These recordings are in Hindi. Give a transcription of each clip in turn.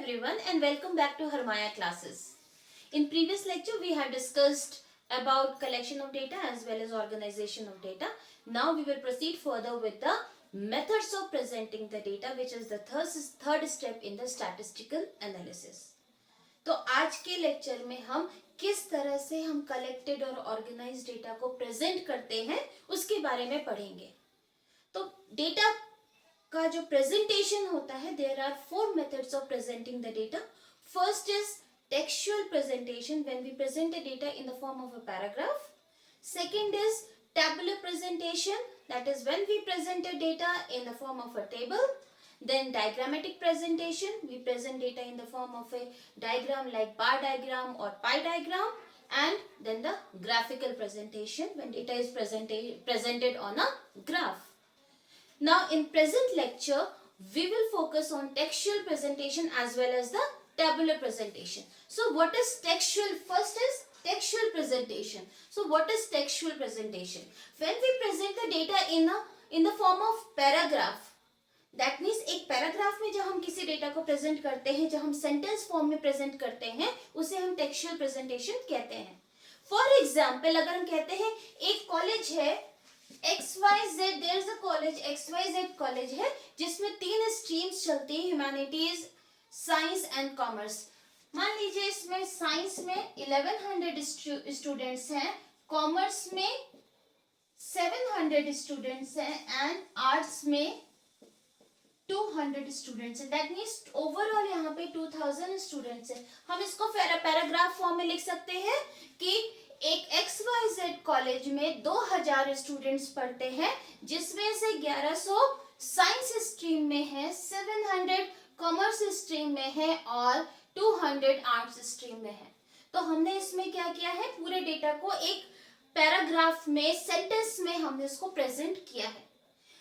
everyone and welcome back to Harmaya classes. In previous lecture we have discussed about collection of data as well as organization of data. Now we will proceed further with the methods of presenting the data, which is the third step in the statistical analysis. तो आज के लेक्चर में हम किस तरह से हम कलेक्टेड और ऑर्गेनाइज्ड डेटा को प्रेजेंट करते हैं उसके बारे में पढ़ेंगे. तो डेटा का जो प्रेजेंटेशन होता है, there are 4 methods of presenting the data. First is textual presentation, when we present the data in the form of a paragraph. Second is tabular presentation, that is when we present the data in the form of a table. Then diagrammatic presentation, we present data in the form of a diagram like bar diagram or pie diagram. And then the graphical presentation, when data is presented on a graph. Now in present lecture we will focus on textual presentation as well as the tabular presentation. So what is textual? First is textual presentation. So what is textual presentation? When we present the data in the form of paragraph, that means एक पैराग्राफ में जब हम किसी डेटा को प्रेजेंट करते हैं, जब हम सेंटेंस फॉर्म में प्रेजेंट करते हैं, उसे हम टेक्सचुअल प्रेजेंटेशन कहते हैं. फॉर एग्जाम्पल, अगर हम कहते हैं एक कॉलेज है XYZ, there is a college XYZ college है जिसमें 3 स्ट्रीम्स चलती है, ह्यूमैनिटीज, साइंस एंड कॉमर्स. मान लीजिए इसमें साइंस में 1100 स्टूडेंट्स हैं, कॉमर्स में 700 स्टूडेंट्स हैं एंड आर्ट्स में 200 स्टूडेंट्स हैं. दैट मीन्स ओवरऑल यहाँ पे 2000 स्टूडेंट्स हैं. हम इसको पैराग्राफ फॉर्म में लिख सकते हैं कि एक XYZ कॉलेज में 2000 स्टूडेंट्स पढ़ते हैं, जिसमें से 1100 साइंस स्ट्रीम में है, 700 कॉमर्स स्ट्रीम में है और 200 आर्ट्स स्ट्रीम में है. तो हमने इसमें क्या किया है, पूरे डेटा को एक पैराग्राफ में, सेंटेंस में हमने इसको प्रेजेंट किया है.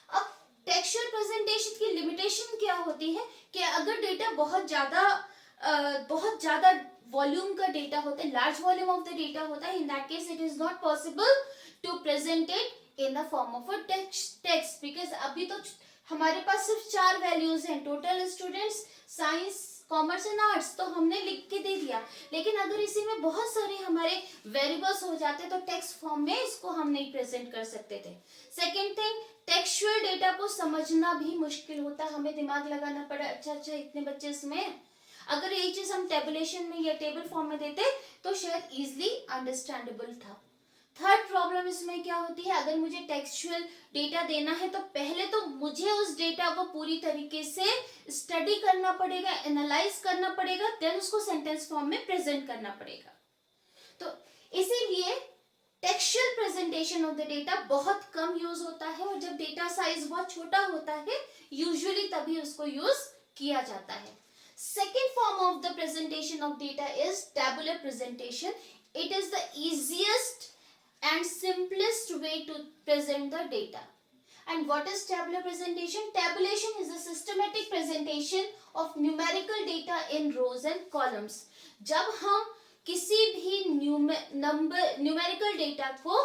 अब टेक्सचुअल प्रेजेंटेशन की लिमिटेशन क्या होती है कि अगर डेटा बहुत ज्यादा वॉल्यूम का डेटा होता है, large volume of the data होता है, in that case it is not possible to present it in the form of a text, because अभी तो हमारे पास सिर्फ 4 वैल्यूज हैं, total students, science, commerce and arts, तो हमने लिख के दे दिया. लेकिन अगर इसी में बहुत सारे हमारे वेरिएबल्स हो जाते तो टेक्स्ट फॉर्म में इसको हम नहीं प्रेजेंट कर सकते थे. सेकेंड थिंग, टेक्सचुअल डेटा को समझना भी मुश्किल होता है, हमें दिमाग लगाना पड़ा. अच्छा इतने बच्चे इसमें, अगर ये चीज हम टेबुलेशन में या टेबल फॉर्म में देते तो शायद इजिली अंडरस्टैंडेबल था. थर्ड प्रॉब्लम इसमें क्या होती है, अगर मुझे टेक्सचुअल डेटा देना है तो पहले तो मुझे उस डेटा को पूरी तरीके से स्टडी करना पड़ेगा, एनालाइज करना पड़ेगा, देन उसको सेंटेंस फॉर्म में प्रेजेंट करना पड़ेगा. तो इसीलिए textual presentation of the data बहुत कम यूज होता है, और जब डेटा साइज बहुत छोटा होता है यूजुअली तभी उसको यूज किया जाता है. Second form of the presentation of data is tabular presentation. It is the easiest and simplest way to present the data. And what is tabular presentation? Tabulation is a systematic presentation of numerical data in rows and columns. जब हम किसी भी न्यूमेरिकल डेटा को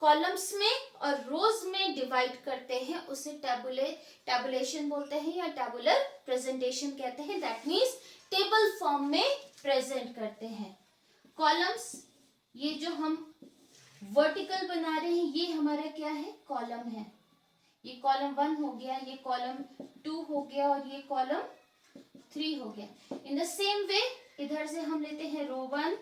कॉलम्स में और रोज में डिवाइड करते हैं, उसे टेबुलेशन बोलते हैं या टेबुलर प्रेजेंटेशन कहते हैं. दैट मीन्स टेबल फॉर्म में प्रेजेंट करते हैं. कॉलम्स, ये जो हम वर्टिकल बना रहे हैं ये हमारा क्या है, कॉलम है. ये कॉलम 1 हो गया, ये कॉलम 2 हो गया और ये कॉलम 3 हो गया. इन द सेम वे इधर से हम लेते हैं रो 1,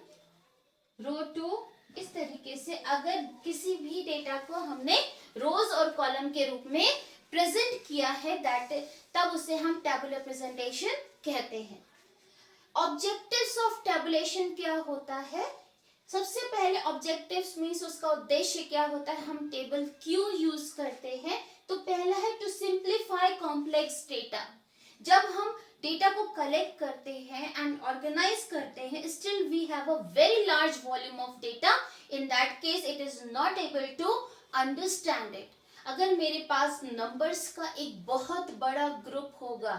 रो 2. इस तरीके से अगर किसी भी डेटा को हमने रोज और कॉलम के रूप में प्रेजेंट किया है, तब उसे हम टेबुलर प्रेजेंटेशन कहते हैं. ऑब्जेक्टिव्स ऑफ टेबुलेशन क्या होता है? सबसे पहले ऑब्जेक्टिव्स मींस उसका उद्देश्य क्या होता है, हम टेबल क्यों यूज करते हैं. तो पहला है टू सिंप्लीफाई कॉम्प्लेक्स डेटा. जब हम डेटा को कलेक्ट करते हैं एंड ऑर्गेनाइज करते हैं, still we have a very large volume of data. In that case it is not able to understand it. अगर मेरे पास नंबर्स का एक बहुत बड़ा ग्रुप होगा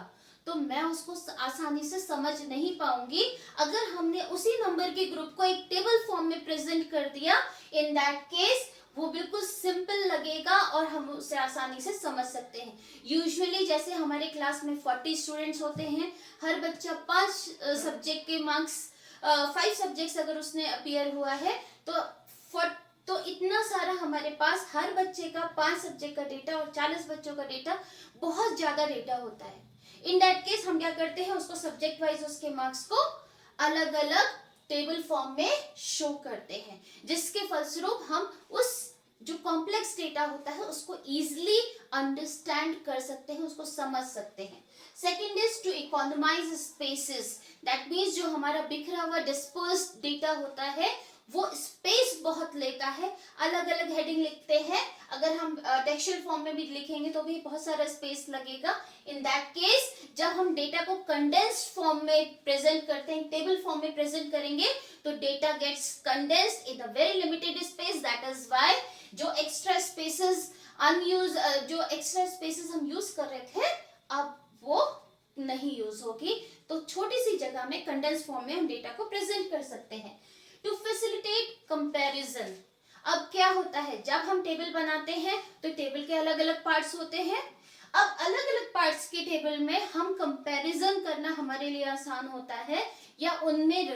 तो मैं उसको आसानी से समझ नहीं पाऊंगी. अगर हमने उसी नंबर के ग्रुप को एक टेबल फॉर्म में प्रेजेंट कर दिया, इन दैट केस वो बिल्कुल सिंपल लगेगा और हम उसे आसानी से समझ सकते हैं। यूजुअली जैसे हमारे क्लास में 40 स्टूडेंट्स होते हैं, हर बच्चा 5 सब्जेक्ट के मार्क्स 5 सब्जेक्ट्स अगर उसने अपीयर हुआ है तो इतना सारा हमारे पास हर बच्चे का 5 सब्जेक्ट का डेटा और 40 बच्चों का डेटा बहुत ज्यादा डेटा होता है। इन दैट केस हम क्या करते हैं, उसको सब्जेक्ट वाइज उसके मार्क्स को अलग अलग टेबल फॉर्म में शो करते हैं, जिसके फलस्वरूप हम उस जो कॉम्प्लेक्स डेटा होता है उसको इजीली अंडरस्टैंड कर सकते हैं, उसको समझ सकते हैं। Second is to economise spaces, that means जो हमारा बिखरा हुआ डिस्पर्स्ड डेटा होता है वो स्पेस बहुत लेता है। अलग अलग हेडिंग लिखते हैं, अगर हम टेक्सचुअल फॉर्म में भी लिखेंगे तो भी बहुत सारा स्पेस लगेगा। इन दैट केस जब हम डेटा को कंडेंस्ड फॉर्म में प्रेजेंट करते हैं, टेबल फॉर्म में प्रेजेंट करेंगे, तो data gets condensed in a very limited space. That is why जो एक्स्ट्रा स्पेसेस हम यूज कर रहे थे अब वो नहीं यूज होगी, तो छोटी सी जगह में कंडेंस्ड फॉर्म में हम डेटा को प्रेजेंट कर सकते हैं। टू फैसिलिटेट कंपैरिजन, अब क्या होता है, जब हम टेबल बनाते हैं तो टेबल के अलग अलग पार्ट्स होते हैं। अब अलग अलग पार्ट्स के टेबल में हम कंपैरिजन करना हमारे लिए आसान होता है, या उनमें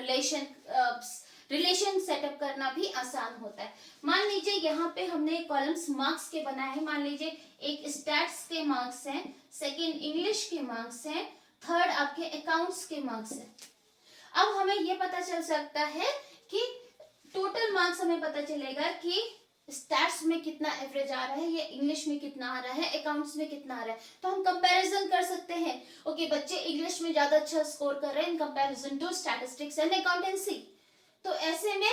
रिलेशन सेटअप करना भी आसान होता है। मान लीजिए यहाँ पे हमने कॉलम्स मार्क्स के बनाए हैं, मान लीजिए एक स्टैट्स के मार्क्स हैं, सेकंड इंग्लिश के मार्क्स हैं, थर्ड आपके अकाउंट्स के मार्क्स हैं। अब हमें ये पता चल सकता है कि टोटल मार्क्स हमें पता चलेगा कि स्टैट्स में कितना एवरेज आ रहा है, या इंग्लिश में कितना आ रहा है, अकाउंट्स में कितना आ रहा है, तो हम कंपैरिजन कर सकते हैं। ओके, बच्चे इंग्लिश में ज्यादा अच्छा स्कोर कर रहे हैं in comparison to statistics and accountancy. तो ऐसे में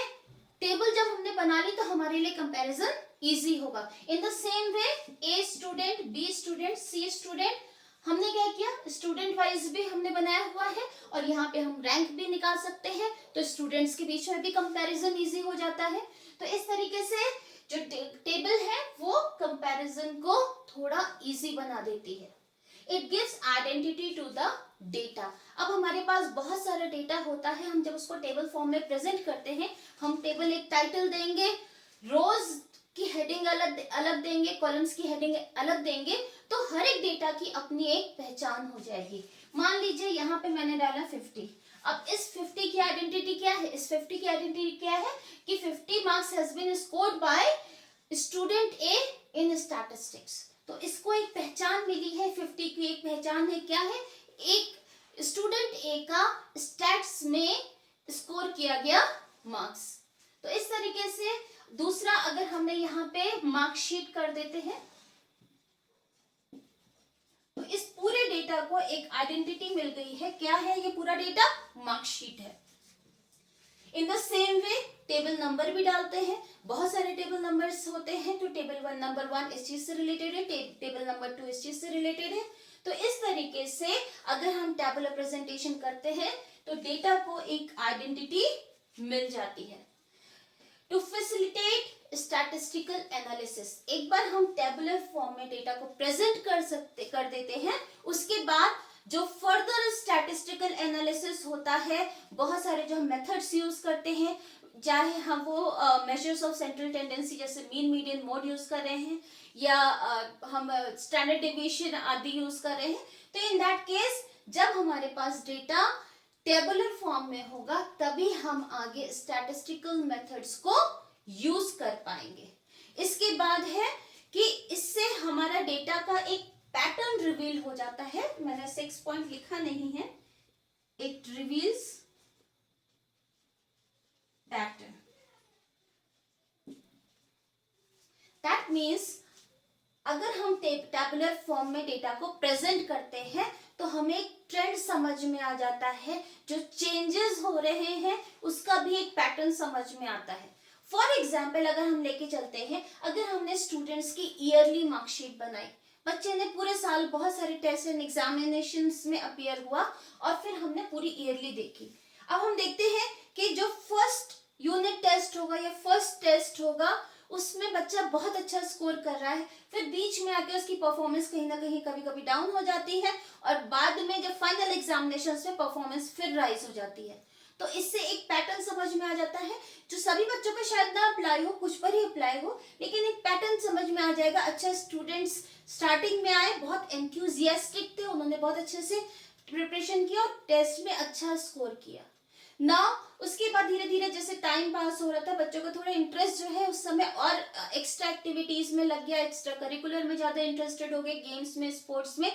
टेबल जब हमने बना ली तो हमारे लिए कंपैरिजन इजी होगा। In the same way A student, B student, C student, हमने क्या किया, स्टूडेंट वाइज भी हमने बनाया हुआ है और यहाँ पे हम रैंक भी निकाल सकते हैं, तो स्टूडेंट्स के बीच में भी कंपैरिजन इजी हो जाता है। तो इस तरीके से जो टेबल है वो कंपैरिजन को थोड़ा इजी बना देती है। It gives identity to the data. अब हमारे पास बहुत सारा डेटा होता है, हम जब उसको टेबल फॉर्म में प्रेजेंट करते हैं, हम टेबल एक टाइटल देंगे, रोज की हेडिंग अलग देंगे, कॉलम्स की हेडिंग अलग देंगे, तो हर एक डेटा की अपनी एक पहचान हो जाएगी। मान लीजिए यहाँ पे मैंने डाला 50, अब इस 50 की आइडेंटिटी क्या है, इस 50 की आइडेंटिटी क्या है कि 50 marks has been scored by student A in statistics. तो इसको एक पहचान मिली है, 50 की एक पहचान है, क्या है, एक स्टूडेंट ए का स्टैट्स में स्कोर किया गया मार्क्स। तो इस तरीके से दूसरा, अगर हमने यहाँ पे मार्कशीट कर देते हैं तो इस पूरे डेटा को एक आइडेंटिटी मिल गई है, क्या है ये पूरा डेटा, मार्कशीट है। इन the same way table number भी डालते हैं, बहुत सारे टेबल नंबर्स होते हैं, तो टेबल नंबर 1 इस चीज से रिलेटेड है, टेबल नंबर 2 इस चीज से रिलेटेड है। तो इस तरीके से अगर हम टेबुलर प्रेजेंटेशन करते हैं तो डेटा को एक आइडेंटिटी मिल जाती है। टू फैसिलिटेट स्टैटिस्टिकल एनालिसिस, एक बार हम टेबुलर फॉर्म में डेटा को प्रेजेंट कर देते हैं, उसके बाद जो फर्दर स्टैटिस्टिकल एनालिसिस होता है, बहुत सारे जो हम मेथड्स यूज करते हैं, चाहे हम वो मेजर्स ऑफ सेंट्रल टेंडेंसी जैसे मीन, मीडियन, मोड यूज कर रहे हैं, या हम स्टैंडर्ड डेविएशन आदि यूज कर रहे हैं, तो इन दैट केस जब हमारे पास डेटा टेबुलर फॉर्म में होगा तभी हम आगे स्टैटिस्टिकल मेथड्स को यूज कर पाएंगे। इसके बाद है कि इससे हमारा डेटा का एक पैटर्न रिवील हो जाता है, मैंने 6 पॉइंट लिखा नहीं है, it reveals pattern. That means अगर हम टेबुलर फॉर्म में डेटा को प्रेजेंट करते हैं तो हमें एक ट्रेंड समझ में आ जाता है, जो चेंजेस हो रहे हैं उसका भी एक पैटर्न समझ में आता है। फॉर एग्जाम्पल अगर हम लेके चलते हैं, अगर हमने स्टूडेंट्स की ईयरली मार्कशीट बनाई, बच्चे ने पूरे साल बहुत सारे टेस्ट एंड एग्जामिनेशंस में अपीयर हुआ और फिर हमने पूरी ईयरली देखी। अब हम देखते हैं कि जो फर्स्ट यूनिट टेस्ट होगा या फर्स्ट टेस्ट होगा उसमें बच्चा बहुत अच्छा स्कोर कर रहा है, फिर बीच में आके उसकी परफॉर्मेंस कहीं ना कहीं कभी कभी डाउन हो जाती है और बाद में जब फाइनल एग्जामिनेशंस में परफॉर्मेंस फिर राइज हो जाती है। तो इससे एक पैटर्न समझ में आ जाता है जो सभी बच्चों पे शायद ना अप्लाई हो, कुछ पर ही अप्लाई हो, लेकिन एक पैटर्न समझ में आ जाएगा। अच्छा, स्टूडेंट्स स्टार्टिंग में आए, बहुत एंथुजियास्टिक थे, उन्होंने बहुत अच्छे से प्रिपरेशन किया और टेस्ट में अच्छा स्कोर किया ना। उसके बाद धीरे धीरे जैसे टाइम पास हो रहा था, बच्चों का थोड़ा इंटरेस्ट जो है उस समय और एक्स्ट्रा एक्टिविटीज में लग गया, एक्स्ट्रा करिकुलर में ज्यादा इंटरेस्टेड हो गए, गेम्स में, स्पोर्ट्स में,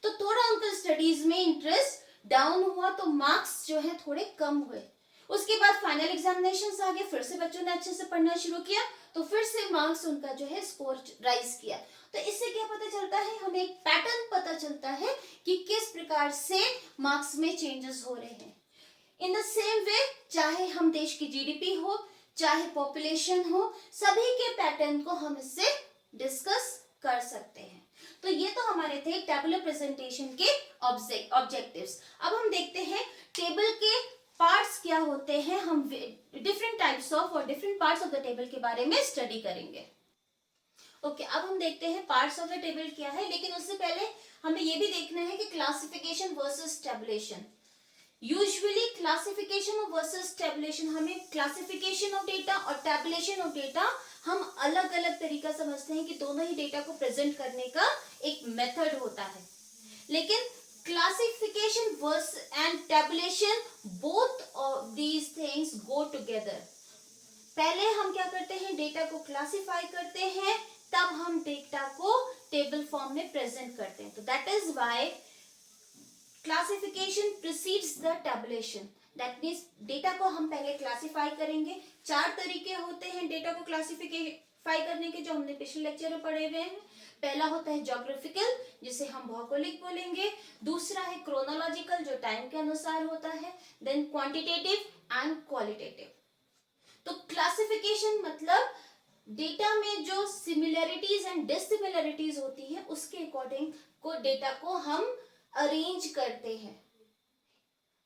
तो थोड़ा उनका स्टडीज में इंटरेस्ट डाउन हुआ, तो मार्क्स जो है थोड़े कम हुए। उसके बाद फाइनल एग्जामिनेशन आ गए, फिर से बच्चों ने अच्छे से पढ़ना शुरू किया, तो फिर से मार्क्स उनका जो है स्कोर राइज किया। तो इससे क्या पता चलता है, हमें एक पैटर्न पता चलता है कि किस प्रकार से मार्क्स में चेंजेस हो रहे हैं। इन द सेम वे, चाहे हम देश की जीडीपी हो, चाहे पॉपुलेशन हो, सभी के पैटर्न को हम इससे डिस्कस कर सकते हैं। तो ये तो हमारे थे टेबुलर प्रेजेंटेशन के ऑब्जेक्टिव्स। अब हम देखते हैं टेबल के पार्ट्स क्या होते हैं। हम डिफरेंट टाइप्स ऑफ और different parts of the table के बारे में स्टडी करेंगे। ओके, अब हम देखते हैं पार्ट्स ऑफ द टेबल क्या है, लेकिन उससे पहले हमें ये भी देखना है कि classification versus tabulation. Usually classification versus tabulation, हमें क्लासिफिकेशन ऑफ डेटा और टेबुलेशन ऑफ डेटा हम अलग अलग तरीका समझते हैं कि दोनों ही डेटा को प्रेजेंट करने का एक मेथड होता है। लेकिन classification versus and tabulation, both of these things go together. पहले हम क्या करते हैं, डेटा को क्लासिफाई करते हैं, तब हम डेटा को टेबल फॉर्म में प्रेजेंट करते हैं। तो that is why classification precedes the tabulation. That means data को हम पहले क्लासिफाई करेंगे। 4 तरीके होते हैं डेटा को क्लासिफाई करने के, जो हमने पिछले लेक्चर में पढ़े हुए हैं। पहला होता है ज्योग्राफिकल, जिसे हम भौगोलिक बोलेंगे। दूसरा है क्रोनोलॉजिकल, जो टाइम के अनुसार होता है। Then quantitative and qualitative. तो क्लासिफिकेशन मतलब डेटा में जो सिमिलरिटीज एंड डिसिमिलरिटीज होती है, उसके अकॉर्डिंग को डेटा को हम अरेंज करते हैं।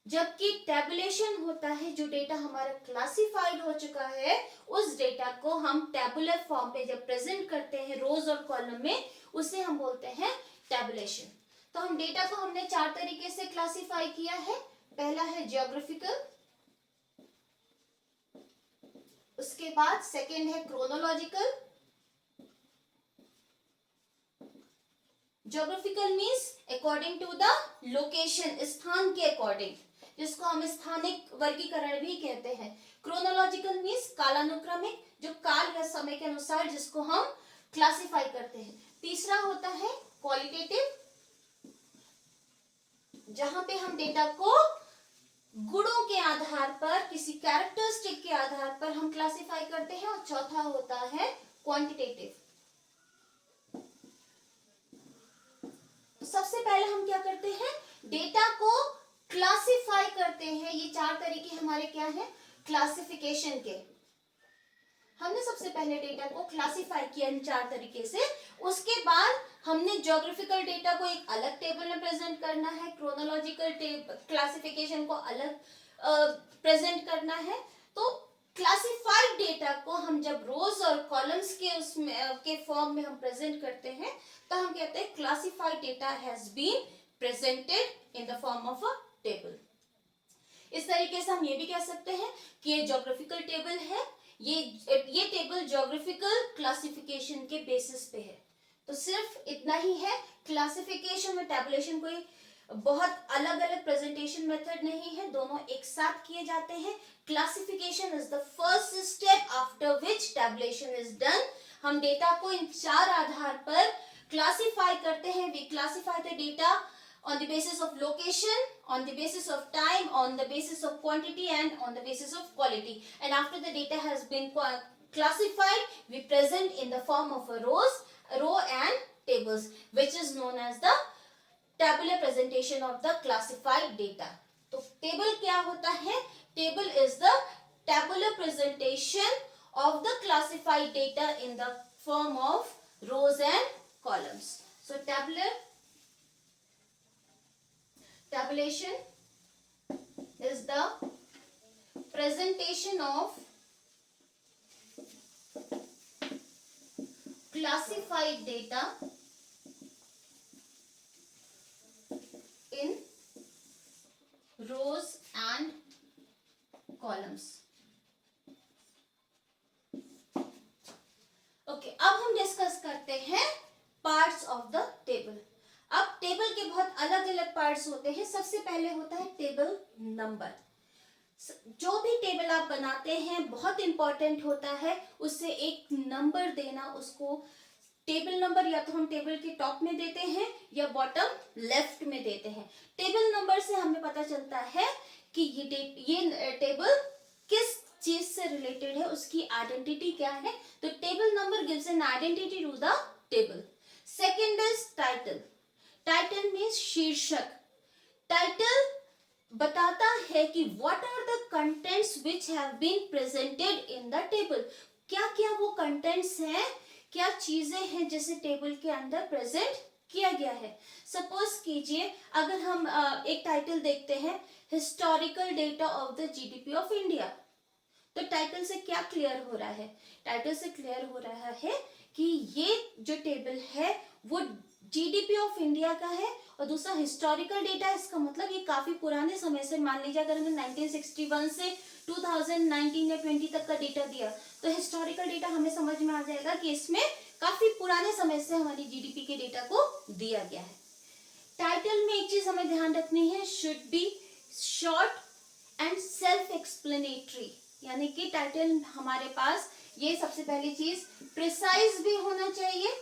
जबकि टेबुलेशन होता है, जो डेटा हमारा क्लासिफाइड हो चुका है, उस डेटा को हम टेबुलर फॉर्म पे जब प्रेजेंट करते हैं रोज और कॉलम में, उसे हम बोलते हैं टेबुलेशन। तो हम डेटा को हमने 4 तरीके से क्लासिफाई किया है। पहला है ज्योग्राफिकल, उसके बाद सेकेंड है chronological. Geographical means according to the location, स्थान के अकॉर्डिंग, जिसको हम स्थानिक वर्गीकरण भी कहते हैं। क्रोनोलॉजिकल मीन्स कालानुक्रमिक, जो काल या समय के अनुसार जिसको हम क्लासिफाई करते हैं। तीसरा होता है क्वालिटेटिव, जहां पे हम डेटा को गुणों के आधार पर, किसी कैरेक्टरिस्टिक के आधार पर हम क्लासिफाई करते हैं। और चौथा होता है क्वांटिटेटिव। सबसे पहले हम क्या करते हैं, डेटा को क्लासिफाई करते हैं। ये 4 तरीके हमारे क्या हैं, क्लासिफिकेशन के। हमने सबसे पहले डेटा को क्लासिफाई किया इन 4 तरीके से। उसके बाद हमने ज्योग्राफिकल डेटा को एक अलग टेबल में प्रेजेंट करना है, क्रोनोलॉजिकल क्लासिफिकेशन को अलग प्रेजेंट करना है। तो क्लासिफाइड डेटा को हम जब रोज और कॉलम्स के उसमें के फॉर्म में हम प्रेजेंट करते हैं, तो हम कहते हैं classified data has been presented in the form of a table. इस तरीके से हम ये भी कह सकते हैं कि ये ज्योग्राफिकल टेबल है, ये टेबल ज्योग्राफिकल क्लासिफिकेशन के बेसिस पे है। तो सिर्फ इतना ही है, क्लासिफिकेशन और टेबुलेशन कोई बहुत अलग अलग प्रेजेंटेशन मेथड नहीं है, दोनों एक साथ किए जाते हैं। Classification is the first step after which tabulation is done. हम डेटा को इन 4 आधार पर क्लासिफाई करते हैं। We classify the data on the basis of location, on the basis of time, on the basis of quantity, and on the basis of quality. And after the data has been classified, we present in the form of a row and tables, which is known as the tabular presentation of the classified data. तो table क्या होता है? Table is the tabular presentation of the classified data in the form of rows and columns. So tabulation is the presentation of classified data in rows and columns. Okay, अब हम डिस्कस करते हैं पार्ट्स ऑफ द टेबल। अब टेबल के बहुत अलग अलग पार्ट्स होते हैं। सबसे पहले होता है टेबल नंबर। जो भी टेबल आप बनाते हैं बहुत इंपॉर्टेंट होता है उससे एक नंबर देना। उसको टेबल नंबर या तो हम टेबल के टॉप में देते हैं या बॉटम लेफ्ट में देते हैं। टेबल नंबर से हमें पता चलता है कि ये टेबल किस चीज से रिलेटेड है, उसकी आइडेंटिटी क्या है। तो table number gives an identity to the table. Second is title. Title means शीर्षक। टाइटल बताता है कि what are the contents which have been presented in the table. क्या क्या वो कंटेंट्स हैं, क्या चीजें हैं जिसे टेबल के अंदर प्रेजेंट किया गया है। सपोज कीजिए अगर हम एक टाइटल देखते हैं, historical data of the GDP of India, तो टाइटल से क्या क्लियर हो रहा है? टाइटल से क्लियर हो रहा है कि ये जो टेबल है वो जीडीपी ऑफ इंडिया का है। और दूसरा हिस्टोरिकल डेटा, इसका मतलब ये काफी पुराने समय से, मान लीजिए अगर हमें 1961 से 2019 या 20 तक का डेटा दिया तो हिस्टोरिकल डेटा हमें समझ में आ जाएगा कि इसमें काफी पुराने समय से हमारी जीडीपी के डेटा को दिया गया है। टाइटल में एक चीज हमें ध्यान रखनी है, should be short and self explanatory. यानी कि टाइटल हमारे पास, ये सबसे पहली चीज, प्रिसाइज भी होना चाहिए,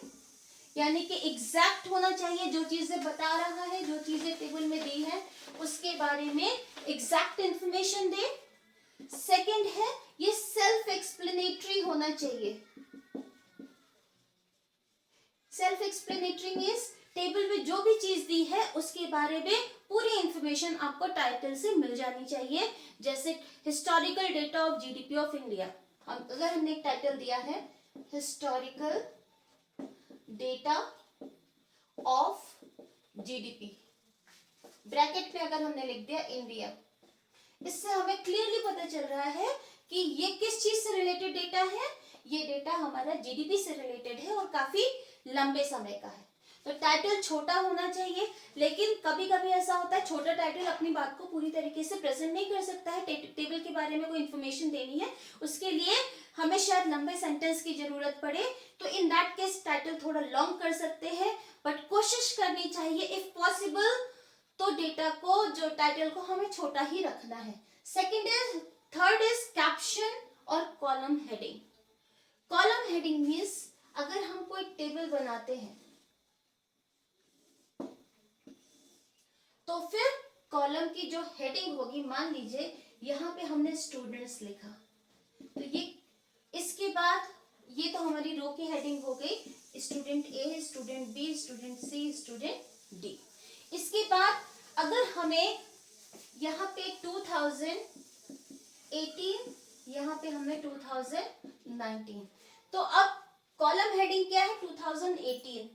यानी कि एग्जैक्ट होना चाहिए। जो चीजें बता रहा है, जो चीजें टेबल में दी है उसके बारे में एग्जैक्ट इंफॉर्मेशन दे। सेकंड है ये सेल्फ एक्सप्लेनेटरी होना चाहिए। सेल्फ एक्सप्लेनेटरी मीन्स टेबल में जो भी चीज दी है उसके बारे में पूरी इंफॉर्मेशन आपको टाइटल से मिल जानी चाहिए। जैसे historical data of GDP of India, अगर हमने एक टाइटल दिया है historical data of GDP, bracket में अगर हमने लिख दिया इंडिया, इससे हमें क्लियरली पता चल रहा है कि ये किस चीज से रिलेटेड डेटा है। ये डेटा हमारा जीडीपी से रिलेटेड है और काफी लंबे समय का है। तो टाइटल छोटा होना चाहिए, लेकिन कभी कभी ऐसा होता है छोटा टाइटल अपनी बात को पूरी तरीके से प्रेजेंट नहीं कर सकता है। टेबल के बारे में कोई इंफॉर्मेशन देनी है, उसके लिए हमें शायद लंबे सेंटेंस की जरूरत पड़े, तो इन दैट केस टाइटल थोड़ा लॉन्ग कर सकते हैं। बट कोशिश करनी चाहिए इफ पॉसिबल तो डेटा को, जो टाइटल को हमें छोटा ही रखना है। थर्ड इज कैप्शन और column heading. Column heading means अगर हम कोई टेबल बनाते हैं तो फिर कॉलम की जो हेडिंग होगी, मान लीजिए यहाँ पे हमने स्टूडेंट्स लिखा, तो ये इसके बाद ये तो हमारी रो की हेडिंग हो गई, student A, student B, student C, student D. इसके बाद अगर हमें यहाँ पे 2018, यहाँ पे हमने 2019, तो अब कॉलम हेडिंग क्या है 2018।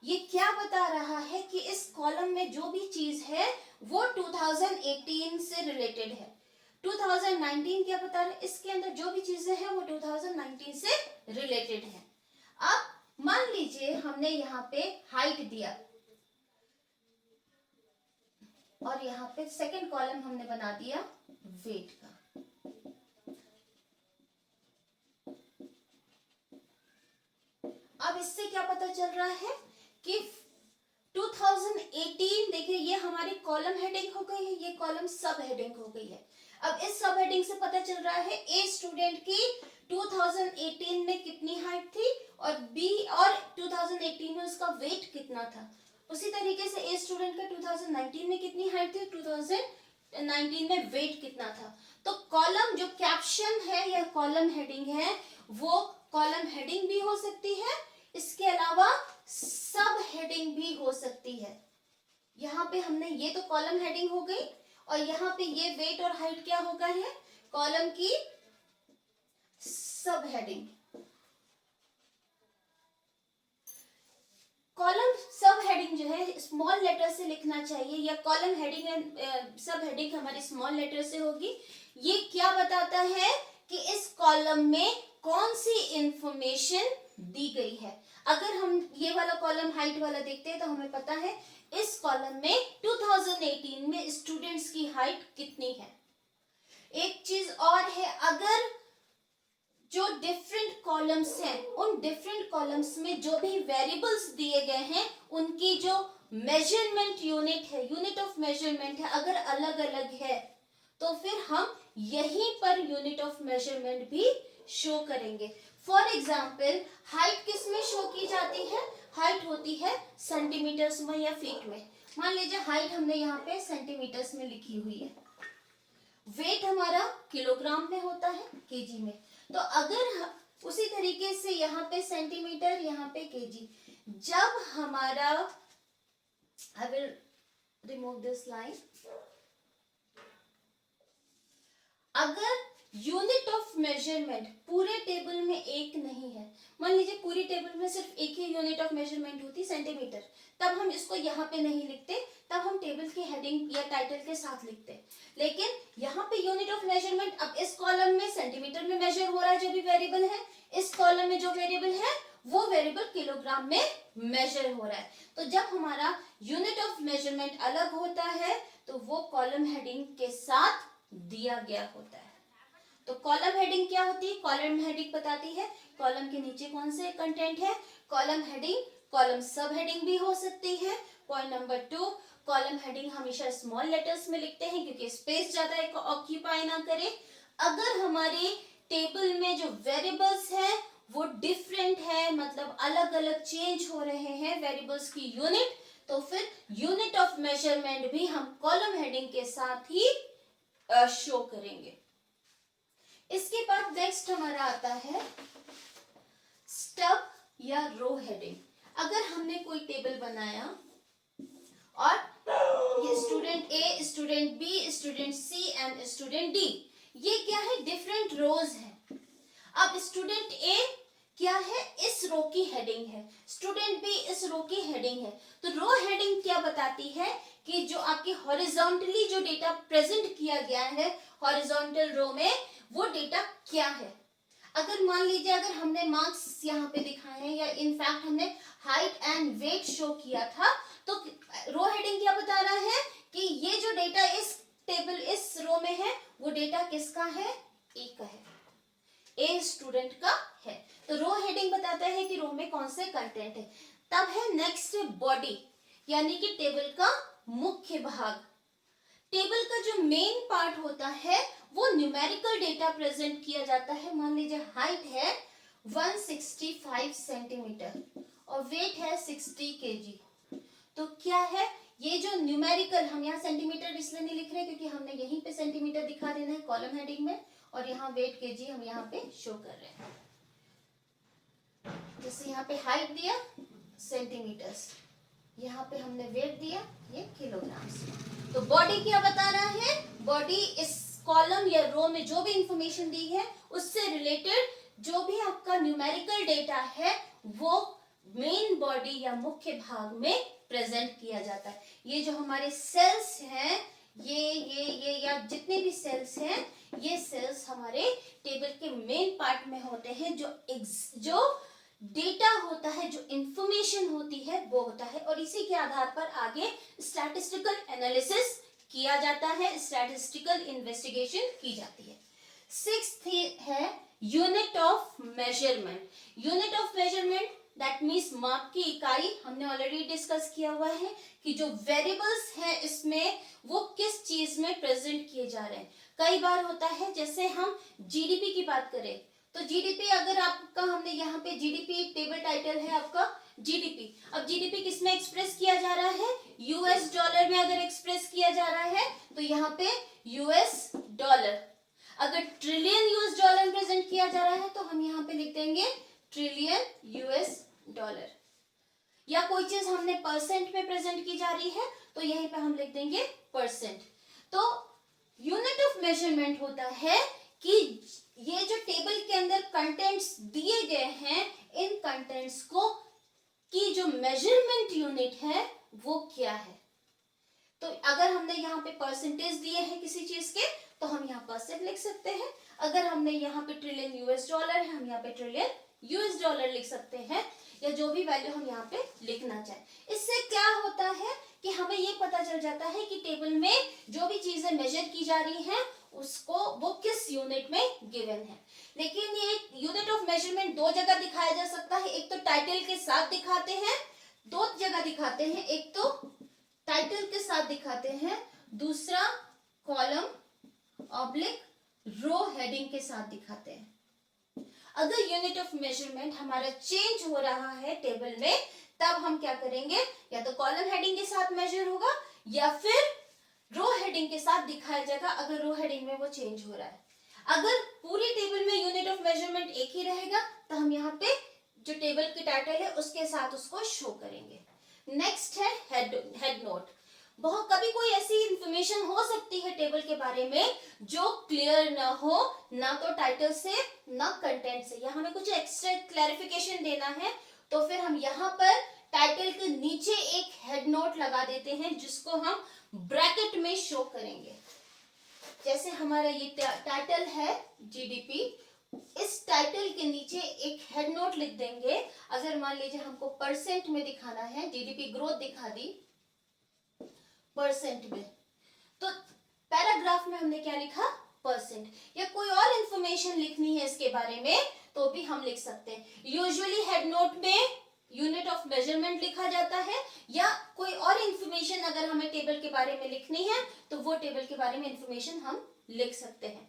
ये क्या बता रहा है कि इस कॉलम में जो भी चीज है वो 2018 से रिलेटेड है। 2019 क्या बता रहा है, इसके अंदर जो भी चीजें हैं वो 2019 से रिलेटेड है। अब मान लीजिए हमने यहाँ पे हाइट दिया और यहाँ पे सेकंड कॉलम हमने बना दिया वेट का। अब इससे क्या पता चल रहा है कि 2018, देखिए ये हमारी कॉलम हेडिंग हो गई है, ये कॉलम सब हेडिंग हो गई है। अब इस सब हेडिंग से पता चल रहा है ए स्टूडेंट की 2018 में कितनी हाइट थी और बी, और 2018 में उसका वेट कितना था। उसी तरीके से ए स्टूडेंट का 2019 में कितनी हाइट थी, 2019 में वेट कितना था। तो कॉलम जो कैप्शन है या कॉलम हेडिंग है वो कॉलम हेडिंग भी हो सकती है, इसके अलावा सब हेडिंग भी हो सकती है। यहाँ पे हमने, ये तो कॉलम हेडिंग हो गई, और यहाँ पे ये वेट और हाइट क्या हो गए हैं, कॉलम की सब हेडिंग। कॉलम सब हेडिंग जो है स्मॉल लेटर से लिखना चाहिए, या कॉलम हेडिंग एंड सब हेडिंग हमारी स्मॉल लेटर से होगी। ये क्या बताता है कि इस कॉलम में कौन सी इंफॉर्मेशन दी गई है। अगर हम ये वाला कॉलम हाइट वाला देखते हैं तो हमें पता है इस कॉलम में 2018 में स्टूडेंट्स की हाइट कितनी है। एक चीज और है, अगर जो डिफरेंट कॉलम्स हैं उन डिफरेंट कॉलम्स में जो भी वेरिएबल्स दिए गए हैं उनकी जो मेजरमेंट यूनिट है, यूनिट ऑफ मेजरमेंट है, अगर अलग अलग है तो फिर हम यहीं पर यूनिट ऑफ मेजरमेंट भी शो करेंगे। फॉर एग्जाम्पल हाइट किस में शो की जाती है? हाइट होती है सेंटीमीटर्स में या फीट में। मान लीजिए हाइट हमने यहाँ पे सेंटीमीटर्स में लिखी हुई है, वेट हमारा किलोग्राम में होता है, केजी में। तो अगर उसी तरीके से यहाँ पे सेंटीमीटर, यहाँ पे केजी, जब हमारा, I will remove this line, अगर यूनिट ऑफ मेजरमेंट पूरे टेबल में एक नहीं है, मान लीजिए पूरी टेबल में सिर्फ एक ही यूनिट ऑफ मेजरमेंट होती सेंटीमीटर, तब हम इसको यहाँ पे नहीं लिखते, तब हम टेबल की हेडिंग या टाइटल के साथ लिखते। लेकिन यहाँ पे यूनिट ऑफ मेजरमेंट, अब इस कॉलम में सेंटीमीटर में मेजर हो रहा है जो भी वेरिएबल है, इस कॉलम में जो वेरिएबल है वो वेरिएबल किलोग्राम में मेजर हो रहा है। तो जब हमारा यूनिट ऑफ मेजरमेंट अलग होता है तो वो कॉलम हेडिंग के साथ दिया गया होता है। तो कॉलम हेडिंग क्या होती है? कॉलम हेडिंग बताती है कॉलम के नीचे कौन से कंटेंट है। कॉलम हेडिंग कॉलम सब हेडिंग भी हो सकती है। पॉइंट नंबर 2, कॉलम हेडिंग हमेशा स्मॉल लेटर्स में लिखते हैं क्योंकि स्पेस ज्यादा ऑक्यूपाई ना करे। अगर हमारे टेबल में जो वेरिएबल्स है वो डिफरेंट है, मतलब अलग अलग चेंज हो रहे हैं वेरिएबल्स की यूनिट, तो फिर यूनिट ऑफ मेजरमेंट भी हम कॉलम हेडिंग के साथ ही शो करेंगे। इसके बाद नेक्स्ट हमारा आता है स्टब या रो हेडिंग। अगर हमने कोई टेबल बनाया और ये student A, student B, student C and student D, ये क्या है? डिफरेंट रोज है। अब स्टूडेंट ए क्या है? इस रो की हेडिंग है, स्टूडेंट बी इस रो की हेडिंग है। तो रो हेडिंग क्या बताती है कि जो आपकी हॉरिजॉन्टली जो डेटा प्रेजेंट किया गया है हॉरिजॉन्टल रो में, वो डेटा क्या है। अगर मान लीजिए अगर हमने मार्क्स यहाँ पे दिखाए हैं या इनफैक्ट हमने हाइट एंड वेट शो किया था, तो रो हेडिंग क्या बता रहा है कि ये जो डेटा इस टेबल इस रो में है वो डेटा किसका है? ए का है, ए स्टूडेंट का है। तो रो हेडिंग बताता है कि रो में कौन से कंटेंट है। तब है नेक्स्ट बॉडी, यानी कि टेबल का मुख्य भाग। टेबल का जो मेन पार्ट होता है वो न्यूमेरिकल डेटा प्रेजेंट किया जाता है। मान लीजिए हाइट है 165 सेंटीमीटर और वेट है 60 केजी। तो क्या है ये जो न्यूमेरिकल, हम यहाँ सेंटीमीटर इसलिए नहीं लिख रहे क्योंकि हमने यहीं पे सेंटीमीटर दिखा देना है कॉलम हेडिंग में, और यहाँ वेट केजी हम यहाँ पे शो कर रहे हैं। जैसे यहाँ पे हाइट दिया सेंटीमीटर्स, यहाँ पे हमने वेट दिया ये किलोग्राम्स। तो बॉडी क्या बता रहा है? बॉडी इस कॉलम या रो में जो भी इंफॉर्मेशन दी है उससे रिलेटेड जो भी आपका न्यूमेरिकल डेटा है वो मेन बॉडी या मुख्य भाग में प्रेजेंट किया जाता है। ये जो हमारे सेल्स हैं, ये या जितने भी सेल्स हैं, ये सेल्स हमारे टेबल के मेन पार्ट में होते हैं। जो डेटा होता है, जो इंफॉर्मेशन होती है वो होता है, और इसी के आधार पर आगे स्टैटिस्टिकल एनालिसिस किया जाता है, स्टैटिस्टिकल इन्वेस्टिगेशन की जाती है। सिक्स्थ है unit of measurement. Unit of measurement that means माप की इकाई। हमने ऑलरेडी डिस्कस किया हुआ है कि जो वेरिएबल्स है इसमें वो किस चीज में प्रेजेंट किए जा रहे हैं। कई बार होता है जैसे हम जीडीपी की बात करें तो जीडीपी, अगर आपका हमने यहाँ पे जीडीपी टेबल टाइटल है आपका जीडीपी। अब जीडीपी किस में एक्सप्रेस किया जा रहा है? यूएस डॉलर में अगर एक्सप्रेस किया जा रहा है तो यहाँ पे यूएस डॉलर। अगर ट्रिलियन यूएस डॉलर प्रेजेंट किया जा रहा है तो हम यहाँ पे लिख देंगे ट्रिलियन यूएस डॉलर। या कोई चीज हमने परसेंट में प्रेजेंट की जा रही है तो यहीं पे हम लिख देंगे परसेंट। तो यूनिट ऑफ मेजरमेंट होता है कि ये जो टेबल के अंदर कंटेंट्स दिए गए हैं, इन कंटेंट्स को की जो मेजरमेंट यूनिट है वो क्या है। तो अगर हमने यहाँ पे परसेंटेज दिए हैं किसी चीज के तो हम यहाँ परसेंट लिख सकते हैं। अगर हमने यहाँ पे ट्रिलियन यूएस डॉलर है, हम यहाँ पे ट्रिलियन यूएस डॉलर लिख सकते हैं, या जो भी वैल्यू हम यहाँ पे लिखना चाहें। इससे क्या होता है कि हमें ये पता चल जाता है कि टेबल में जो भी चीजें मेजर की जा रही हैं उसको वो किस यूनिट में गिवन है। लेकिन ये यूनिट ऑफ मेजरमेंट दो जगह दिखाया जा सकता है, एक तो टाइटल के साथ दिखाते हैं, दो जगह दिखाते हैं, एक तो टाइटल के साथ दिखाते हैं, दूसरा कॉलम ऑब्लिक रो हेडिंग के साथ दिखाते हैं। अगर यूनिट ऑफ मेजरमेंट हमारा चेंज हो रहा है टेबल में, तब हम क्या करेंगे, या तो कॉलम हेडिंग के साथ मेजर होगा या फिर रो हेडिंग के साथ दिखाया जाएगा अगर रो हेडिंग में वो चेंज हो रहा है। अगर पूरी टेबल में यूनिट ऑफ मेजरमेंट एक ही रहेगा तो हम यहाँ पे जो टेबल की टाइटल है उसके साथ उसको शो करेंगे। नेक्स्ट है हेड नोट। बहुत कभी कोई ऐसी इंफॉर्मेशन हो सकती है टेबल के बारे में जो क्लियर ना हो, ना तो टाइटल से ना कंटेंट से, या हमें कुछ एक्स्ट्रा क्लैरिफिकेशन देना है, तो फिर हम यहाँ पर टाइटल के नीचे एक हेड नोट लगा देते हैं जिसको हम ब्रैकेट में शो करेंगे। जैसे हमारा ये टाइटल है जीडीपी, इस टाइटल के नीचे एक हेड नोट लिख देंगे। अगर मान लीजिए हमको परसेंट में दिखाना है, जीडीपी ग्रोथ दिखा दी परसेंट में, तो पैराग्राफ में हमने क्या लिखा, परसेंट, या कोई और इंफॉर्मेशन लिखनी है इसके बारे में तो भी हम लिख सकते हैं। यूजुअली हेड नोट में यूनिट ऑफ मेजरमेंट लिखा जाता है, या कोई और इंफॉर्मेशन अगर हमें टेबल के बारे में लिखनी है तो वो टेबल के बारे में इंफॉर्मेशन हम लिख सकते हैं।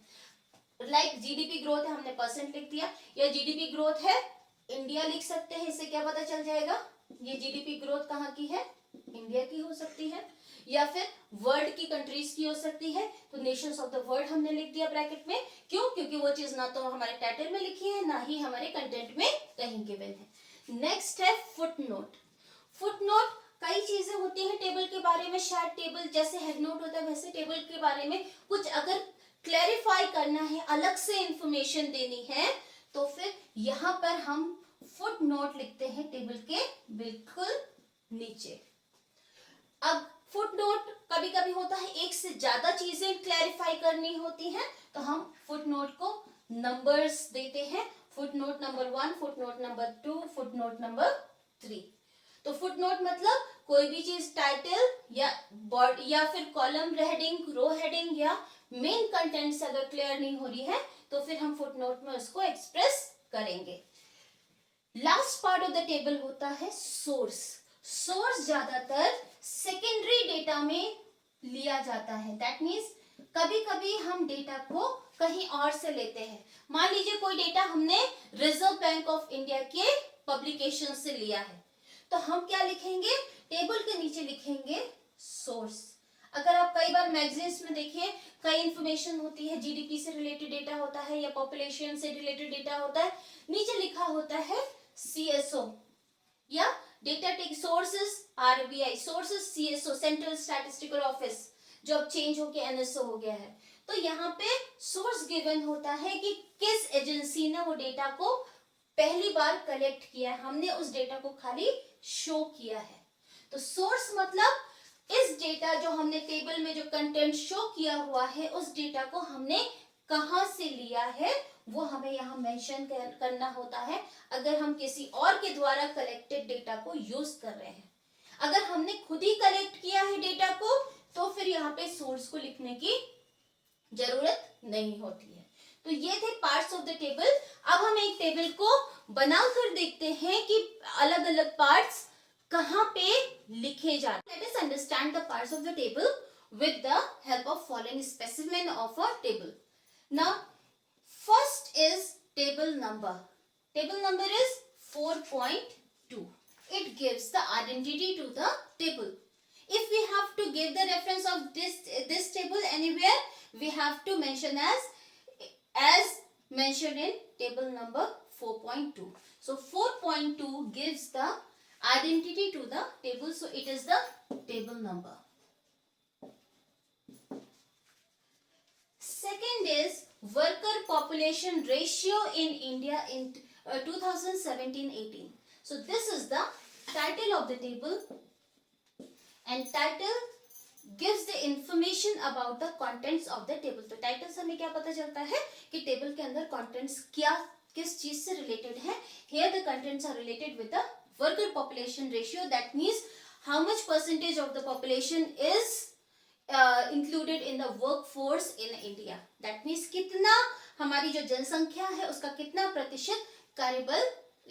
लाइक जीडीपी ग्रोथ है, हमने परसेंट लिख दिया, या जीडीपी ग्रोथ है इंडिया लिख सकते हैं, इससे क्या पता चल जाएगा ये जीडीपी ग्रोथ कहाँ की है, इंडिया की हो सकती है, या फिर वर्ल्ड की कंट्रीज की हो सकती है, तो नेशंस ऑफ द वर्ल्ड हमने लिख दिया ब्रैकेट में। क्यों? क्योंकि वो चीज ना तो हमारे टाइटल में लिखी है ना ही हमारे कंटेंट में कहीं गिवन है। नेक्स्ट है फुटनोट। फुटनोट कई चीजें होती हैं टेबल के बारे में, शायद टेबल जैसे हेड नोट होता है वैसे टेबल के बारे में कुछ अगर क्लैरिफाई करना है, अलग से इंफॉर्मेशन देनी है, तो फिर यहाँ पर हम फुटनोट लिखते हैं टेबल के बिल्कुल नीचे। अब फुटनोट कभी कभी होता है एक से ज्यादा चीजें क्लैरिफाई करनी होती हैं, तो हम फुटनोट को नंबर्स देते हैं, footnote number 1, footnote number 2, footnote number 3। तो फुटनोट मतलब कोई भी चीज टाइटल या बॉडी या फिर कॉलम हेडिंग, रो हेडिंग या मेन कंटेंट से अगर क्लियर नहीं हो रही है तो फिर हम फुटनोट में उसको एक्सप्रेस करेंगे। Last part of the table होता है सोर्स। सोर्स ज्यादातर सेकेंडरी डेटा में लिया जाता है, दैट मीन्स कभी कभी हम डेटा को कहीं और से लेते हैं। मान लीजिए कोई डेटा हमने रिजर्व बैंक ऑफ इंडिया के पब्लिकेशन से लिया है, तो हम क्या लिखेंगे, टेबल के नीचे लिखेंगे सोर्स। अगर आप कई बार मैगजीन्स में देखिए कई इंफॉर्मेशन होती है, जीडीपी से रिलेटेड डेटा होता है या पॉपुलेशन से रिलेटेड डेटा होता है, नीचे लिखा होता है सीएसओ या data take sources RBI, sources CSO central statistical office, जो अब चेंज होके एनएसओ हो गया है। तो यहाँ पे सोर्स गिवन होता है कि किस एजेंसी ने वो डेटा को पहली बार कलेक्ट किया है, हमने उस डेटा को खाली शो किया है। तो सोर्स मतलब इस डेटा जो हमने टेबल में जो कंटेंट शो किया हुआ है उस डेटा को हमने कहां से लिया है वो हमें यहाँ मेंशन करना होता है, अगर हम किसी और के द्वारा कलेक्टेड डेटा को यूज कर रहे हैं। अगर हमने खुद ही कलेक्ट किया है डेटा को तो फिर यहाँ पे सोर्स को लिखने की जरूरत नहीं होती है। तो ये थे पार्ट्स ऑफ द टेबल। अब हम एक टेबल को बनाकर देखते हैं कि अलग अलग पार्ट्स कहाँ पे लिखे जाते हैं। Let us understand the parts of the table with the help of following specimen of a table. Now, first is table number. Table number is 4.2. It gives the identity to the table. If we have to give the reference of this table anywhere, we have to mention as mentioned in table number 4.2. So 4.2 gives the identity to the table, so it is the table number. Second is worker population ratio in India in 2017-18. So this is the title of the table, and title gives the information about the contents of the table. तो टाइटल से हमें क्या पता चलता है कि टेबल के अंदर contents क्या किस चीज से related है। Here the contents are related with the worker population ratio. That means how much percentage of the population is included in the work force in India. That means कितना हमारी जो जनसंख्या है उसका कितना प्रतिशत कार्यबल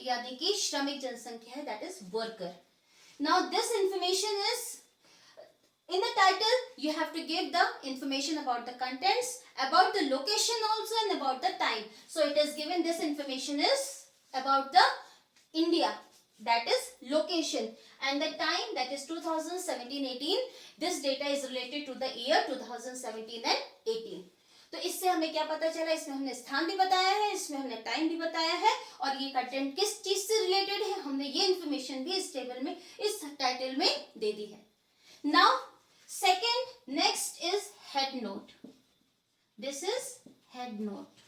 यानी कि श्रमिक जनसंख्या है, that is worker. Now this information is in the title. You have to give the information about the contents, about the location also, and about the time. So it is given, this information is about the India, that is location, and the time, that is 2017-18. This data is related to the year 2017 and 18. तो इससे हमें क्या पता चला, इसमें हमने स्थान भी बताया है, इसमें हमने टाइम भी बताया है, और ये कंटेंट किस चीज से रिलेटेड है हमने ये इंफॉर्मेशन भी इस टेबल में, इस टाइटल में दे दी है. Now second, next is head note. This is head note.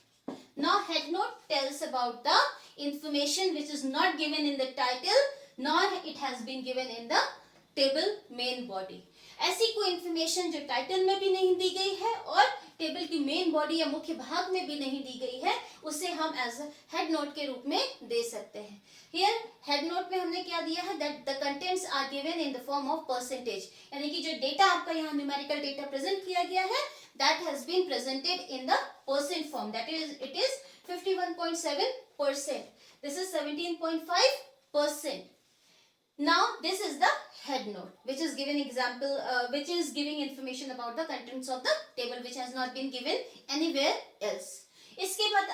Now head note tells about the information which is not given in the title nor it has been given in the table main body. ऐसी कोई इंफॉर्मेशन जो टाइटल में भी नहीं दी गई है और टेबल की मेन बॉडी या मुख्य भाग में भी नहीं दी गई है, उसे हम एज हेड नोट के रूप में दे सकते हैं. हियर हेड नोट में हमने क्या दिया है, that the contents are given in the form of percentage, यानी कि जो डेटा आपका यहाँ न्यूमेरिकल डेटा प्रेजेंट किया गया है that has been presented in the percent form, that is it is 51.7%. This is 17.5%. Now this is the head note which is giving example which is giving information about the contents of the table which has not been given anywhere else. इसके बाद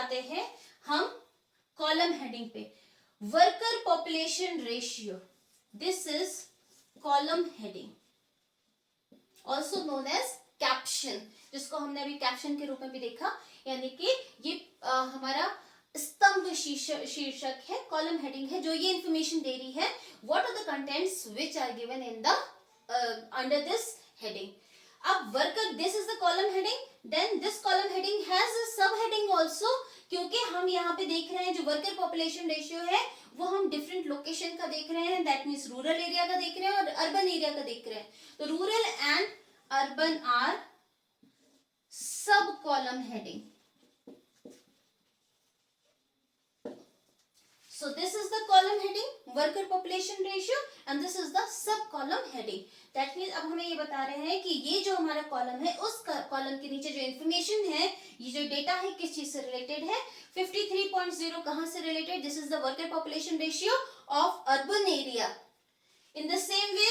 आते हैं हम कॉलम हेडिंग पे. Worker population ratio, this is column heading, also known as caption, जिसको हमने अभी कैप्शन के रूप में भी देखा, यानी कि ये हमारा स्तंभ शीर्षक है, कॉलम हेडिंग है जो ये इंफॉर्मेशन दे रही है. What are the contents which are given in the under this heading. अब worker, this is the column heading, then this column heading has a sub heading also, क्योंकि हम यहाँ पे देख रहे हैं जो वर्कर पॉपुलेशन रेशियो है वो हम डिफरेंट लोकेशन का देख रहे हैं, दैट मीन्स रूरल एरिया का देख रहे हैं और अर्बन एरिया का देख रहे हैं. तो रूरल एंड अर्बन आर सब column heading. So this is the column heading worker population ratio and this is the sub column heading. That means अब हमें ये बता रहे हैं कि ये जो हमारा कॉलम है उस कॉलम के नीचे जो इंफॉर्मेशन है, ये जो डेटा है किस चीज से रिलेटेड है. 53.0 कहाँ से related, this is the worker population ratio of urban area. In the same way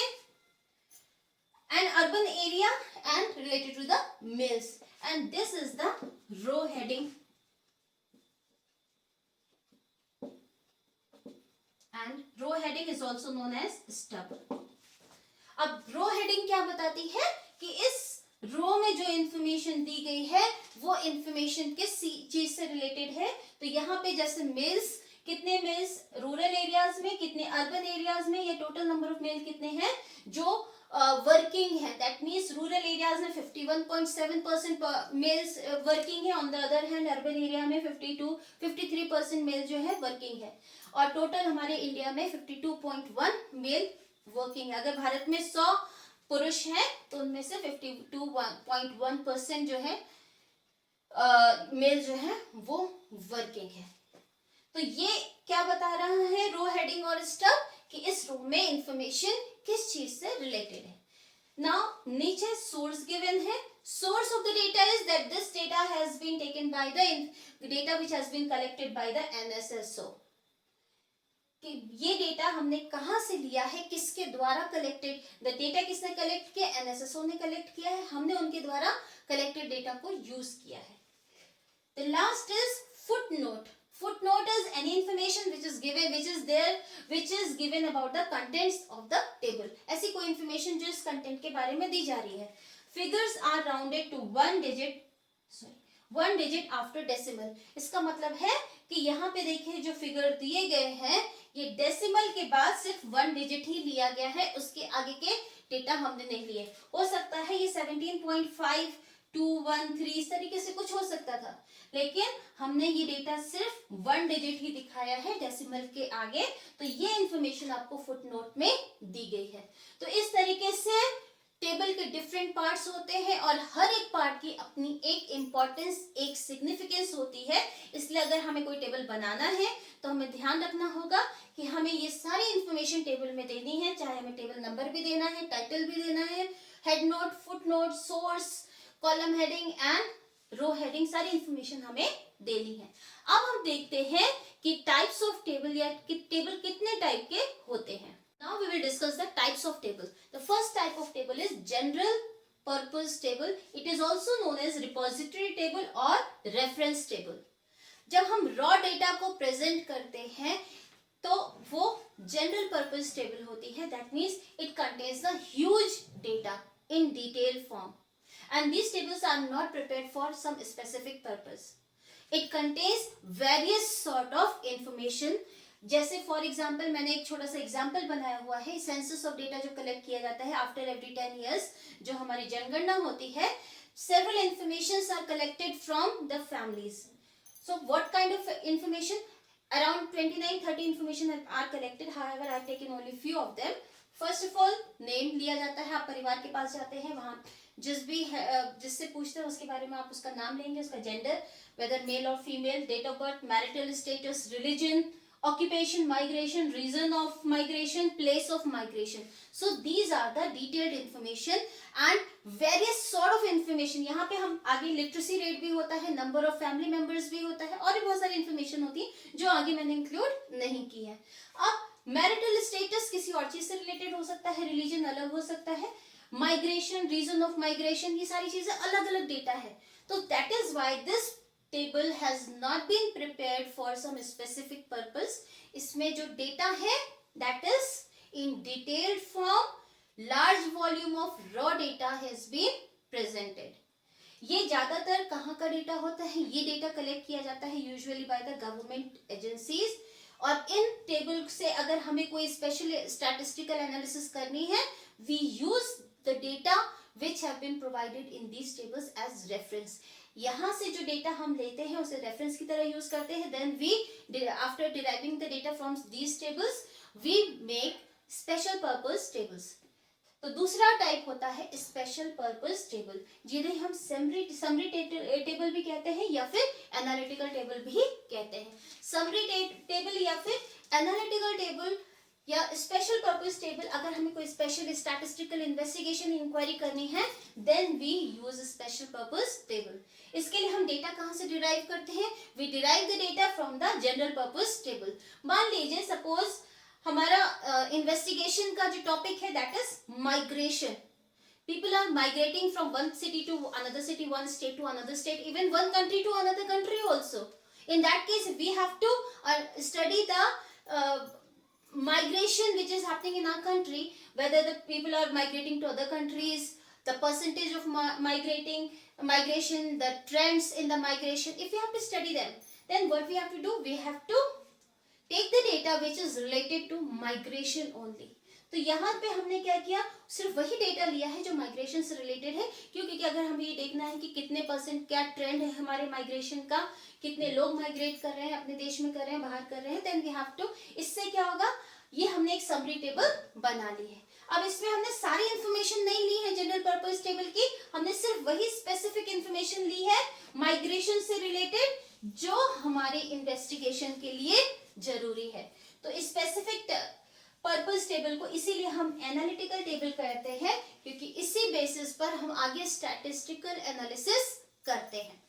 an urban area and related to the males, and this is the row heading and row heading is also known as stub. अब रो हेडिंग क्या बताती है कि इस रो में जो इंफॉर्मेशन दी गई है वो इंफॉर्मेशन किस चीज से रिलेटेड है. तो यहाँ पे जैसे मेल्स, कितने मेल्स रूरल एरियाज में, कितने अर्बन एरियाज में, ये टोटल नंबर ऑफ मेल कितने हैं जो वर्किंग है. दैट मीन्स रूरल एरियाज में 51.7% मेल्स वर्किंग है, on the other hand urban area में 53% मेल जो है वर्किंग है, और टोटल हमारे इंडिया में 52.1 मेल वर्किंग है. अगर भारत में 100 पुरुष हैं तो उनमें से 52.1% जो है मेल जो है वो वर्किंग है. तो ये क्या बता रहा है रो हेडिंग और स्टब, कि इस रो में इंफॉर्मेशन किस चीज से रिलेटेड है. नाउ नीचे सोर्स गिवन है. Source of the data is that this data has been taken by the data which has been collected by the NSSO. कि ये डेटा हमने कहां से लिया है, किसके द्वारा कलेक्टेड, द डेटा किसने कलेक्ट किया, एनएसएसओ ने कलेक्ट किया है, हमने उनके द्वारा कलेक्टेड डेटा को यूज किया है. The last is footnote. Footnote is any information which is given, which is given about the contents of the table. ऐसी कोई information जो इस content के बारे में दी जा रही है. Figures are rounded to one digit after decimal. इसका मतलब है कि यहाँ पे देखिए जो फिगर दिए गए हैं ये डेसिमल के बाद सिर्फ 1 डिजिट ही लिया गया है, उसके आगे के डेटा हमने नहीं लिए. हो सकता है ये 17.5 213 इस तरीके से कुछ हो सकता था, लेकिन हमने ये डेटा सिर्फ 1 डिजिट ही दिखाया है डेसिमल के आगे. तो ये इंफॉर्मेशन आपको फुटनोट में दी गई है. तो इस तरीके से टेबल के डिफरेंट पार्ट्स होते हैं और हर एक पार्ट की अपनी एक इंपॉर्टेंस, एक सिग्निफिकेंस होती है. इसलिए अगर हमें कोई टेबल बनाना है तो हमें ध्यान रखना होगा कि हमें ये सारी इंफॉर्मेशन टेबल में देनी है, चाहे हमें टेबल नंबर भी देना है, टाइटल भी देना है, head note, foot note, source, column heading and row heading, सारी इंफॉर्मेशन हमें देनी है। अब हम देखते हैं कि टाइप्स ऑफ टेबल या टेबल कितने टाइप के होते हैं। Now we will discuss the types of table. The first type of table is general purpose table. It is also known as repository table or reference table. जब हम रॉ डेटा को प्रेजेंट करते हैं तो वो जनरल पर्पस टेबल होती है. That means it contains the huge data in detail form and these tables are not prepared for some specific purpose. It contains various sort of information. जैसे फॉर एग्जाम्पल मैंने एक छोटा सा एग्जाम्पल बनाया हुआ है. सेंसस ऑफ डेटा जो कलेक्ट किया जाता है आफ्टर एवरी 10 years, जो हमारी जनगणना होती है, several informations are collected from the families. So what kind of information? Around 29-30 information are collected. However, I have taken only few of them. First of all, name लिया जाता है. आप परिवार के पास जाते हैं, वहाँ जिससे पूछते हैं उसके बारे में आप उसका नाम लेंगे, उसका gender, whether male or female, date of birth, marital status, religion, occupation, migration, reason of migration, place of migration. So these are the detailed information and various sort of information. यहाँ पे हम आगे लिटरेसी रेट भी होता है, नंबर ऑफ फैमिली मेंबर्स भी होता है और भी बहुत सारी इंफॉर्मेशन होती है जो आगे मैंने इंक्लूड नहीं की है. अब मैरिटल स्टेटस किसी और चीज से रिलेटेड हो सकता है, रिलीजन अलग हो सकता है, माइग्रेशन, रीजन ऑफ माइग्रेशन, ये सारी चीजें अलग अलग डेटा है. तो that is why this table has not been prepared for some specific purpose. इसमें जो डेटा है that is in detailed form, large volume of raw data has been presented. ये ज्यादातर कहाँ का डेटा होता है? ये डेटा कलेक्ट किया जाता है usually by the government agencies. और इन टेबल से अगर हमें कोई स्पेशल स्टैटिस्टिकल एनालिसिस करनी है, we use the data which have been provided in these tables as reference. यहाँ से जो डेटा हम लेते हैं उसे रेफरेंस की तरह यूज करते हैं. Then we after deriving the data from these tables we make special purpose tables. तो दूसरा टाइप होता है स्पेशल पर्पस टेबल, जिन्हें हम समरी टेबल भी कहते हैं या फिर एनालिटिकल टेबल भी कहते हैं. समरी टेबल या फिर एनालिटिकल टेबल या स्पेशल पर्पस टेबल, अगर हमें कोई स्पेशल स्टैटिस्टिकल इन्वेस्टिगेशन इंक्वायरी करनी है then we use special purpose table. इसके लिए हम डेटा कहाँ से डिराइव करते हैं? We derive the data from the general purpose table. मान लीजिए सपोज हमारा इन्वेस्टिगेशन का जो टॉपिक है that is migration. People are migrating from one city to another city, one state to another state, even one country to another country also. In that case, we have to study the migration which is happening in our country, whether the people are migrating to other countries, the percentage of migration, the trends in the migration. If we have to study them, then what we have to do? We have to take the data which is related to migration only. तो यहाँ पे हमने क्या किया? सिर्फ वही डेटा लिया है जो माइग्रेशन से रिलेटेड है, क्योंकि अगर हमें ये देखना है कि कितने परसेंट क्या ट्रेंड है हमारे माइग्रेशन का, कितने लोग माइग्रेट कर रहे हैं, अपने देश में कर रहे हैं, बाहर कर रहे हैं, देन वी हैव टू. इससे क्या होगा? ये हमने एक समरी टेबल बना ली है. अब इसमें हमने सारी इंफॉर्मेशन नहीं ली है जनरल पर्पस टेबल की, हमने सिर्फ वही स्पेसिफिक इंफॉर्मेशन ली है माइग्रेशन से रिलेटेड जो हमारे इन्वेस्टिगेशन के लिए जरूरी है. तो स्पेसिफिक पर्पस टेबल को इसीलिए हम एनालिटिकल टेबल कहते हैं, क्योंकि इसी बेसिस पर हम आगे स्टैटिस्टिकल एनालिसिस करते हैं.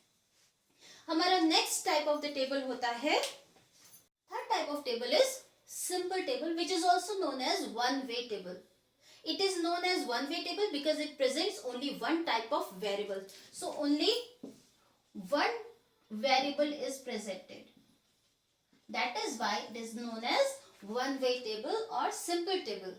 हमारा next type of the table होता है, third type of table is simple table, which is also known as one-way table. It is known as one-way table because it presents only one type of variable. So only one variable is presented. That is why it is known as one-way table or simple table.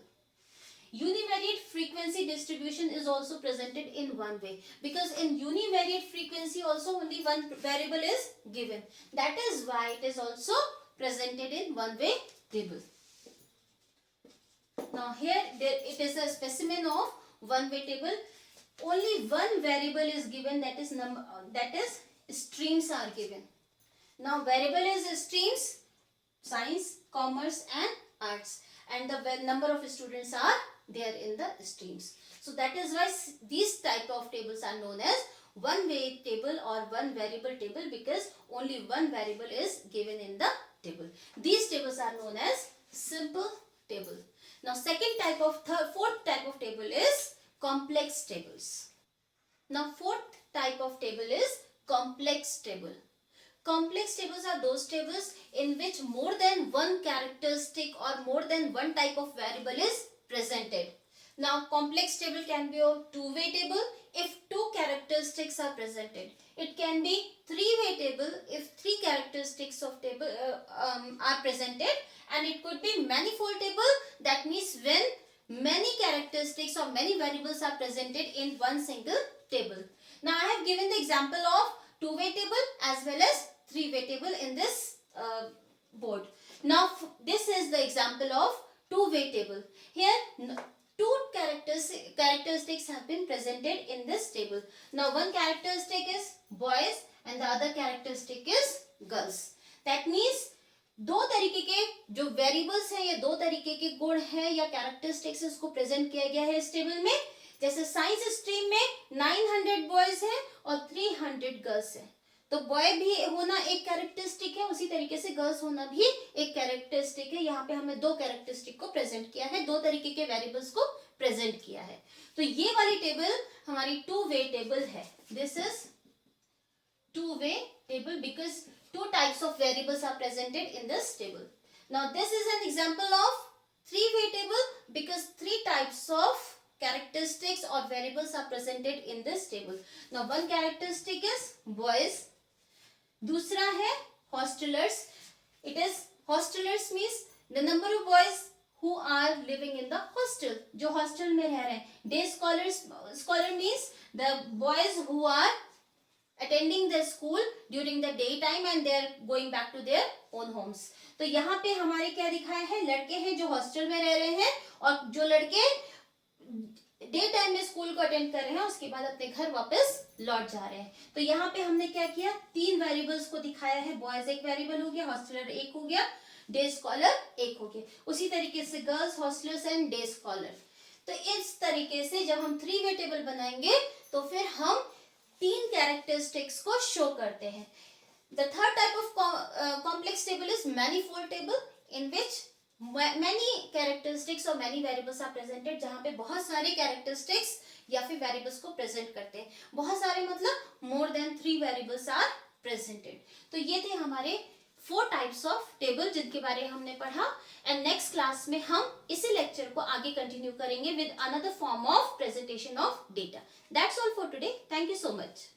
Univariate frequency distribution is also presented in one way, because in univariate frequency also only one variable is given. That is why it is also presented in one-way table. Now here it is a specimen of one-way table. Only one variable is given, that is streams are given. Now variable is streams, science, commerce and arts, and the number of students are there in the streams. So that is why these type of tables are known as one-way table or one variable table, because only one variable is given in the table. These tables are known as simple table. Now fourth type of table is complex tables. Now fourth type of table is complex table. Complex tables are those tables in which more than one characteristic or more than one type of variable is presented. Now complex table can be a two-way table if two characteristics are presented. It can be three-way table if three characteristics of table are presented, and it could be manifold table, that means when many characteristics or many variables are presented in one single table. Now I have given the example of two-way table as well as three-way table in this board. Now this is the example of two-way table. Here two characteristics have been presented in this table. Now one characteristic is boys and the other characteristic is girls. That means दो तरीके के जो वेरिएबल्स हैं या दो तरीके के गुण हैं या कैरेक्टरिस्टिक्स इसको प्रेजेंट किया गया है इस टेबल में. जैसे साइंस स्ट्रीम में 900 बॉयज हैं और 300 गर्ल्स हैं, तो बॉय भी होना एक कैरेक्टरिस्टिक है, उसी तरीके से गर्ल्स होना भी एक कैरेक्टरिस्टिक है. यहाँ पे हमने दो कैरेक्टरिस्टिक को प्रेजेंट किया है, दो तरीके के वेरिएबल्स को प्रेजेंट किया है. तो ये वाली टेबल हमारी टू वे टेबल है. This is two way table because two types of variables are presented in this table. Now this is an example of three-way table because three types of characteristics or variables are presented in this table. Now one characteristic is boys, दूसरा है hostelers. It is hostelers means the number of boys who are living in the hostel, जो hostel में रह रहे हैं. Day scholar means the boys who are attending the school during the day time and they are going back to their own homes. तो यहाँ पे हमारे क्या दिखाया है, लड़के हैं जो हॉस्टल में रह रहे हैं और जो लड़के डे टाइम में स्कूल को अटेंड कर रहे हैं उसके बाद अपने घर वापस लौट जा रहे हैं. तो यहाँ पे हमने क्या किया, तीन वेरिएबल्स को दिखाया है. बॉयज एक वेरिएबल हो गया, हॉस्टलर एक हो गया, डे स्कॉलर एक हो गया. उसी तरीके से girls, hostellers and day scholar. तो इस तरीके से जब हम थ्री वे टेबल बनाएंगे तो फिर हम तीन कैरेक्टरिस्टिक्स को शो करते हैं. The third type of complex table is manifold table in which many characteristics और मैनी वेरिएबल्स आर प्रेजेंटेड, जहां पे बहुत सारे कैरेक्टरिस्टिक्स या फिर वेरिएबल्स को प्रेजेंट करते हैं. बहुत सारे मतलब more than 3 variables are presented. तो ये थे हमारे 4 टाइप्स ऑफ टेबल जिनके बारे में हमने पढ़ा. एंड नेक्स्ट क्लास में हम इसी लेक्चर को आगे कंटिन्यू करेंगे with another form of presentation of data. That's all for today. Thank you so much.